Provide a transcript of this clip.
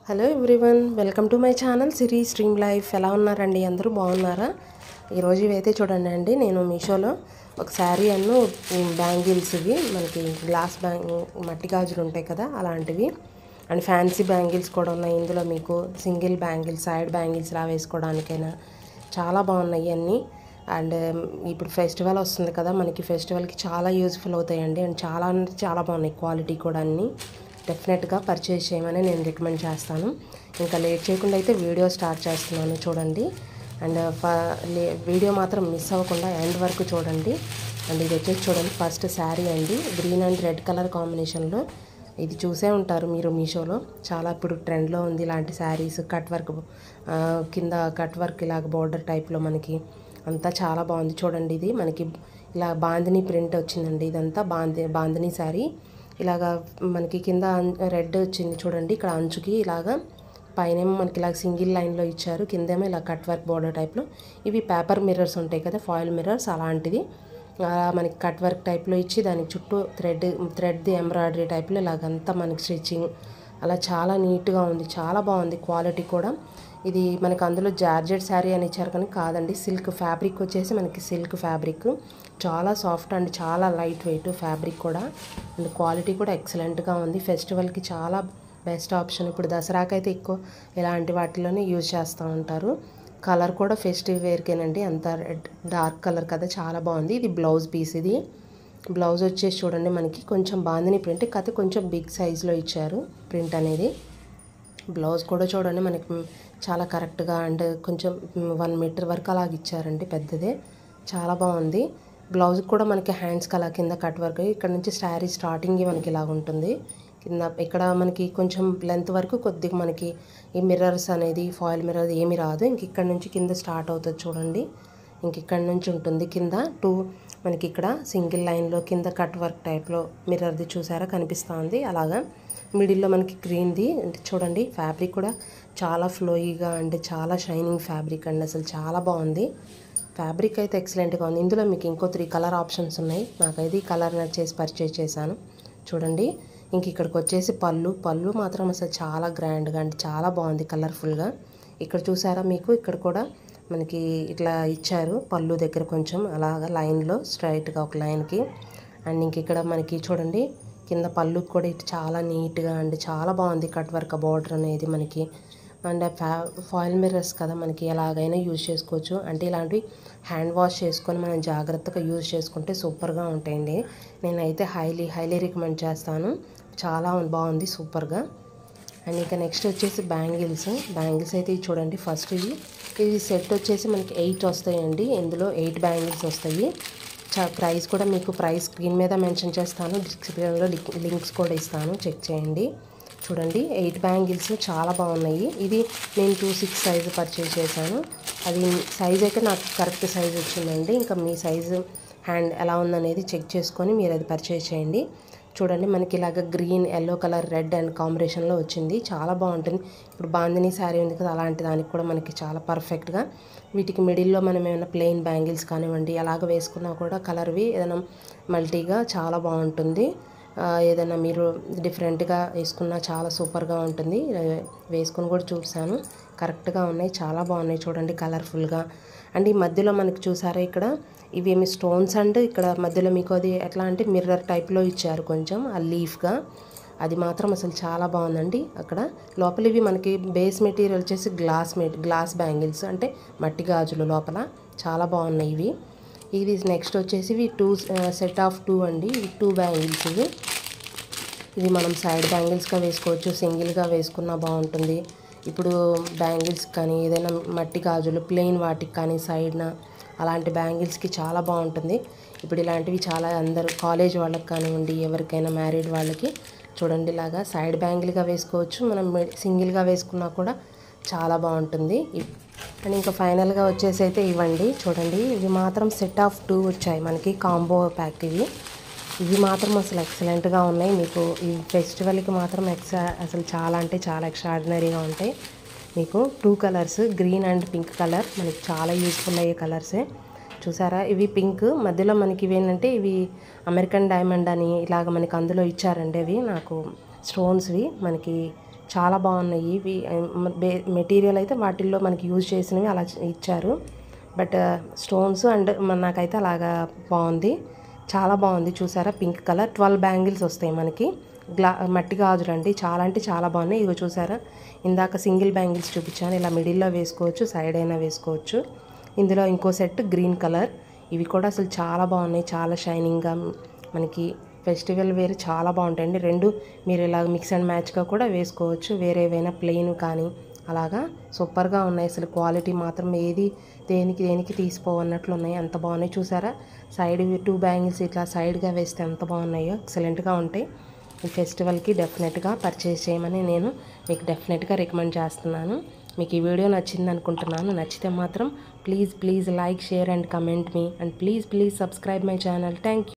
Hello everyone, welcome to my channel సిరీ stream life. ఎలా ఉన్నారండి? అందరూ బాగున్నారా? ఈరోజు ఇవైతే చూడండి అండి, నేను మీషోలో ఒక శారీ అన్ను బ్యాంగిల్స్, ఇవి మనకి గ్లాస్ మట్టి గాజులు ఉంటాయి కదా, అలాంటివి అండ్ ఫ్యాన్సీ బ్యాంగిల్స్ కూడా ఉన్నాయి ఇందులో. మీకు సింగిల్ బ్యాంగిల్స్, సైడ్ బ్యాంగిల్స్ లా వేసుకోవడానికైనా చాలా బాగున్నాయి అన్నీ. అండ్ ఇప్పుడు ఫెస్టివల్ వస్తుంది కదా, మనకి ఫెస్టివల్కి చాలా యూజ్ఫుల్ అవుతాయండి. అండ్ చాలా బాగున్నాయి, క్వాలిటీ కూడా అన్నీ. డెఫినెట్గా పర్చేస్ చేయమని నేను రికమెండ్ చేస్తాను. ఇంకా లేట్ చేయకుండా అయితే వీడియో స్టార్ట్ చేస్తున్నాను, చూడండి. అండ్ వీడియో మాత్రం మిస్ అవ్వకుండా ఎండ్ వరకు చూడండి. అండ్ ఇది వచ్చేసి చూడండి, ఫస్ట్ శారీ అండి, గ్రీన్ అండ్ రెడ్ కలర్ కాంబినేషన్లో. ఇది చూసే ఉంటారు మీరు మీషోలో, చాలా ఇప్పుడు ట్రెండ్లో ఉంది ఇలాంటి శారీస్. కట్ వర్క్ కింద కట్ వర్క్ ఇలాగ బోర్డర్ టైప్లో మనకి అంతా చాలా బాగుంది. చూడండి, ఇది మనకి ఇలా బాందిని ప్రింట్ వచ్చిందండి. ఇదంతా బాందిని శారీ. ఇలాగా మనకి కింద రెడ్ వచ్చింది చూడండి, ఇక్కడ అంచుకి ఇలాగా. పైనేమో మనకి ఇలాగ సింగిల్ లైన్లో ఇచ్చారు, కిందేమో ఇలా కట్ వర్క్ బోర్డర్ టైప్లో. ఇవి పేపర్ మిర్రర్స్ ఉంటాయి కదా, ఫాయిల్ మిర్రర్స్, అలాంటిది మనకి కట్ వర్క్ టైప్లో ఇచ్చి దానికి చుట్టూ థ్రెడ్ది ఎంబ్రాయిడరీ టైప్లో ఇలాగంతా మనకి స్టిచ్చింగ్ అలా చాలా నీట్గా ఉంది, చాలా బాగుంది. క్వాలిటీ కూడా ఇది మనకు అందులో జార్జెట్ శారీ అని ఇచ్చారు కానీ కాదండి, సిల్క్ ఫ్యాబ్రిక్ వచ్చేసి మనకి సిల్క్ ఫ్యాబ్రిక్. చాలా సాఫ్ట్ అండ్ చాలా లైట్ వెయిట్ ఫ్యాబ్రిక్ కూడా. అండ్ క్వాలిటీ కూడా ఎక్సలెంట్గా ఉంది. ఫెస్టివల్కి చాలా బెస్ట్ ఆప్షన్. ఇప్పుడు దసరాకైతే ఎక్కువ ఇలాంటి వాటిలోనే యూజ్ చేస్తూ ఉంటారు. కలర్ కూడా ఫెస్టివ్ వేర్కేనండి, అంత డార్క్ కలర్ కదా, చాలా బాగుంది. ఇది బ్లౌజ్ పీస్. ఇది బ్లౌజ్ వచ్చేసి చూడండి, మనకి కొంచెం బాందిని ప్రింట్ కాకపోతే కొంచెం బిగ్ సైజులో ఇచ్చారు ప్రింట్ అనేది. బ్లౌజ్ కూడా చూడండి మనకి చాలా కరెక్ట్గా అండ్ కొంచెం 1 మీటర్ వరకు అలాగ ఇచ్చారండి, పెద్దదే, చాలా బాగుంది. బ్లౌజ్ కూడా మనకి హ్యాండ్స్కి అలా కింద కట్ వర్క్, ఇక్కడ నుంచి శారీ స్టార్టింగ్ మనకి ఇలాగ ఉంటుంది. కింద ఇక్కడ మనకి కొంచెం లెంత్ వరకు కొద్దిగా మనకి ఈ మిర్రర్స్ అనేది ఫాయిల్ మిర్రర్ ఏమి రాదు. ఇంక ఇక్కడ నుంచి కింద స్టార్ట్ అవుతుంది చూడండి, ఇంక ఇక్కడ నుంచి ఉంటుంది కింద మనకి ఇక్కడ సింగిల్ లైన్లో కింద కట్ వర్క్ టైప్లో మిర్రర్ది చూసారా కనిపిస్తుంది. అలాగా మిడిల్లో మనకి గ్రీన్ది చూడండి. ఫ్యాబ్రిక్ కూడా చాలా ఫ్లోయిగా అండ్ చాలా షైనింగ్ ఫ్యాబ్రిక్ అండి, అసలు చాలా బాగుంది. ఫ్యాబ్రిక్ అయితే ఎక్సలెంట్గా ఉంది. ఇందులో మీకు ఇంకో 3 కలర్ ఆప్షన్స్ ఉన్నాయి. నాకైతే ఈ కలర్ నచ్చేసి పర్చేజ్ చేశాను, చూడండి. ఇంక ఇక్కడికి వచ్చేసి పళ్ళు మాత్రం అసలు చాలా గ్రాండ్గా అంటే చాలా బాగుంది, కలర్ఫుల్గా. ఇక్కడ చూసారా మీకు, ఇక్కడ కూడా మనకి ఇట్లా ఇచ్చారు పళ్ళు దగ్గర కొంచెం అలాగా లైన్లో స్ట్రైట్గా ఒక లైన్కి. అండ్ ఇంక ఇక్కడ మనకి చూడండి కింద పళ్ళు కూడా ఇటు చాలా నీట్గా అండ్ చాలా బాగుంది కట్ వర్క్ బార్డర్ అనేది మనకి. అండ్ ఫాయిల్ మిర్రర్స్ కదా, మనకి ఎలాగైనా యూజ్ చేసుకోవచ్చు. అంటే ఇలాంటివి హ్యాండ్ వాష్ చేసుకొని మనం జాగ్రత్తగా యూజ్ చేసుకుంటే సూపర్గా ఉంటాయండి. నేనైతే హైలీ రికమెండ్ చేస్తాను, చాలా బాగుంది, సూపర్గా. అండ్ ఇంకా నెక్స్ట్ వచ్చేసి బ్యాంగిల్స్ అయితే చూడండి. ఫస్ట్ ఇది సెట్ వచ్చేసి మనకి 8 వస్తాయండి. ఇందులో 8 బ్యాంగిల్స్ వస్తాయి. ప్రైస్ కూడా మీకు స్క్రీన్ మీద మెన్షన్ చేస్తాను, డిస్క్రిప్షన్లో లింక్స్ కూడా ఇస్తాను, చెక్ చేయండి. చూడండి 8 బ్యాంగిల్స్ చాలా బాగున్నాయి. ఇది నేను 2/6 సైజు పర్చేజ్ చేశాను. అది సైజ్ అయితే నాకు కరెక్ట్ సైజ్ వచ్చిందండి. ఇంకా మీ సైజు హ్యాండ్ ఎలా ఉందనేది చెక్ చేసుకొని మీరు అది పర్చేజ్ చేయండి. చూడండి మనకి ఇలాగ green, yellow colour, red and కాంబినేషన్లో వచ్చింది, చాలా బాగుంటుంది. ఇప్పుడు బాందిని శారీ ఉంది కదా, అలాంటి దానికి కూడా మనకి చాలా పర్ఫెక్ట్గా. వీటికి మిడిల్లో మనం ఏమైనా ప్లెయిన్ బ్యాంగిల్స్ కానివ్వండి ఎలాగ వేసుకున్నా కూడా కలర్వి ఏదైనా మల్టీగా చాలా బాగుంటుంది. ఏదైనా మీరు డిఫరెంట్గా వేసుకున్నా చాలా సూపర్గా ఉంటుంది. వేసుకొని కూడా చూసాను, కరెక్ట్గా ఉన్నాయి, చాలా బాగున్నాయి చూడండి, కలర్ఫుల్గా. అండ్ ఈ మధ్యలో మనకి చూసారా ఇక్కడ ఇవేమి స్టోన్స్ అండ్ ఇక్కడ మధ్యలో మీకు అది ఎట్లా అంటే మిర్రర్ టైప్లో ఇచ్చారు కొంచెం ఆ లీఫ్గా, అది మాత్రం అసలు చాలా బాగుందండి. అక్కడ లోపల ఇవి మనకి బేస్ మెటీరియల్ వచ్చేసి గ్లాస్ బ్యాంగిల్స్ అంటే మట్టి గాజులు లోపల, చాలా బాగున్నాయి ఇవి. ఇది నెక్స్ట్ వచ్చేసి ఇవి 2 సెట్ ఆఫ్ 2 అండి, ఇవి 2 బ్యాంగిల్స్. ఇవి మనం సైడ్ బ్యాంగిల్స్గా వేసుకోవచ్చు, సింగిల్గా వేసుకున్నా బాగుంటుంది. ఇప్పుడు బ్యాంగిల్స్ కానీ ఏదైనా మట్టి గాజులు ప్లెయిన్ వాటికి కానీ సైడ్న అలాంటి బ్యాంగిల్స్కి చాలా బాగుంటుంది. ఇప్పుడు ఇలాంటివి చాలా అందరూ కాలేజ్ వాళ్ళకి కానివ్వండి, ఎవరికైనా మ్యారీడ్ వాళ్ళకి చూడండి ఇలాగా సైడ్ బ్యాంగిల్గా వేసుకోవచ్చు, మనం సింగిల్గా వేసుకున్నా కూడా చాలా బాగుంటుంది. అండ్ ఇంకా ఫైనల్గా వచ్చేసి అయితే ఇవ్వండి చూడండి, ఇవి మాత్రం సెట్ ఆఫ్ 2 వచ్చాయి మనకి, కాంబో ప్యాక్. ఇవి మాత్రం అసలు ఎక్సలెంట్గా ఉన్నాయి. మీకు ఈ ఫెస్టివల్కి మాత్రం అసలు చాలా అంటే చాలా ఎక్స్ట్రాడినరీగా ఉంటాయి. మీకు 2 colours, green and pink colour, మనకి చాలా యూస్ఫుల్ అయ్యే కలర్సే. చూసారా ఇవి పింక్, మధ్యలో మనకి ఇవి ఏంటంటే ఇవి అమెరికన్ డైమండ్ అని ఇలాగ మనకి అందులో ఇచ్చారండి. అవి నాకు స్టోన్స్వి మనకి చాలా బాగున్నాయి ఇవి. మెటీరియల్ అయితే వాటిల్లో మనకి యూజ్ చేసినవి అలా ఇచ్చారు. బట్ స్టోన్స్ అండ్ నాకైతే అలాగా బాగుంది, చాలా బాగుంది. చూసారా పింక్ కలర్ 12 బ్యాంగిల్స్ వస్తాయి మనకి. మట్టి గాజులు అండి, చాలా అంటే చాలా బాగున్నాయి. ఇదిగో చూసారా, ఇందాక సింగిల్ బ్యాంగిల్స్ చూపించాను, ఇలా మిడిల్లో వేసుకోవచ్చు, సైడ్ అయినా వేసుకోవచ్చు. ఇందులో ఇంకో సెట్ గ్రీన్ కలర్, ఇవి కూడా అసలు చాలా బాగున్నాయి, చాలా షైనింగ్గా మనకి ఫెస్టివల్ వేర్ చాలా బాగుంటాయండి. రెండు మీరు ఇలా మిక్స్ అండ్ మ్యాచ్గా కూడా వేసుకోవచ్చు, వేరే ఏవైనా ప్లెయిన్ కానీ అలాగా సూపర్గా ఉన్నాయి. అసలు క్వాలిటీ మాత్రం ఏది దేనికి తీసిపోవన్నట్లు ఉన్నాయి, అంత బాగున్నాయి. చూసారా సైడ్ 2 బ్యాంగిల్స్ ఇట్లా సైడ్గా వేస్తే ఎంత బాగున్నాయో, ఎక్సలెంట్గా ఉంటాయి. ఈ ఫెస్టివల్కి డెఫినెట్గా పర్చేస్ చేయమని నేను మీకు డెఫినెట్గా రికమెండ్ చేస్తున్నాను. మీకు ఈ వీడియో నచ్చింది అనుకుంటున్నాను. నచ్చితే మాత్రం please like, share and comment me, and please subscribe my channel. Thank you.